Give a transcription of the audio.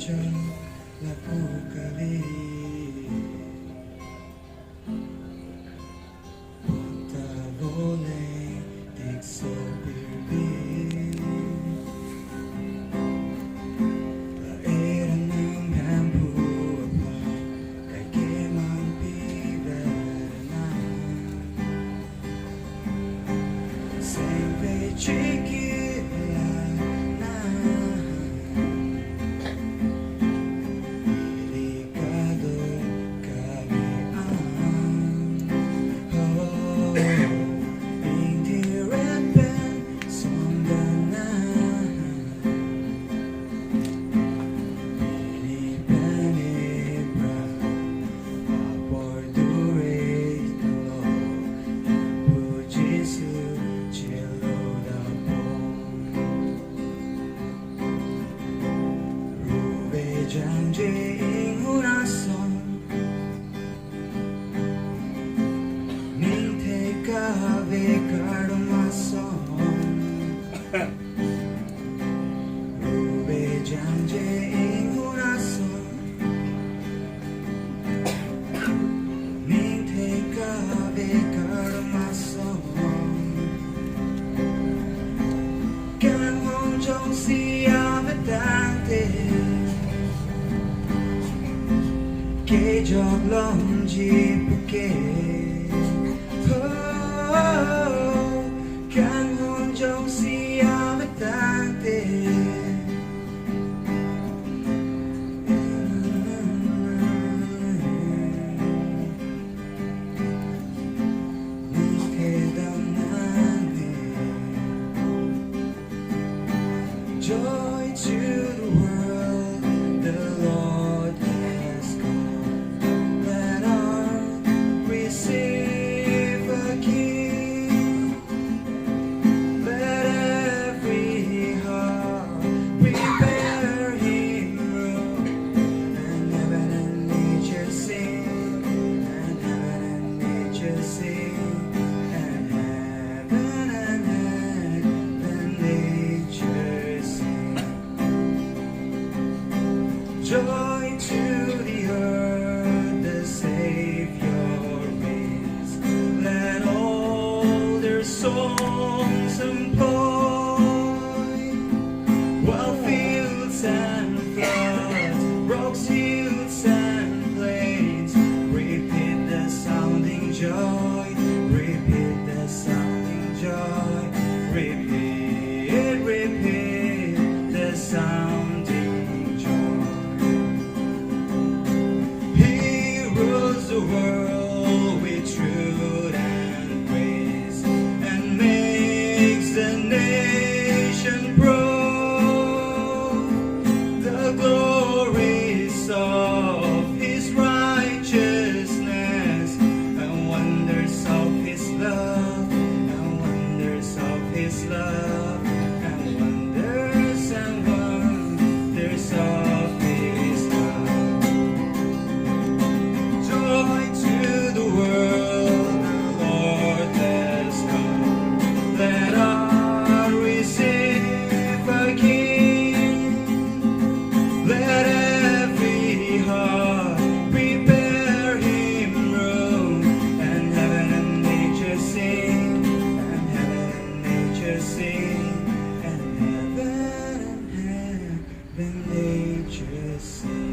Che giog longi perché can hôn trong sia với tang tê joy to the world, the Lord has come. Let earth receive a King. Let every heart prepare Him room. And heaven and nature sing. And heaven and nature sing. And heaven and nature sing. Joy to the earth, the Savior reigns. Let all their songs employ, while fields and floods, rocks, hills and plains, repeat the sounding joy, repeat the sounding joy, repeat, repeat the sounding joy. He rules the world with truth and grace, and makes the nation proud. The glories of His righteousness, and wonders of His love, and wonders of His love, and wonders of His love. Joy to the world, the Lord has come. Let all receive a King. Let every heart prepare Him room. And heaven and nature sing. And heaven and nature sing. And heaven and nature sing.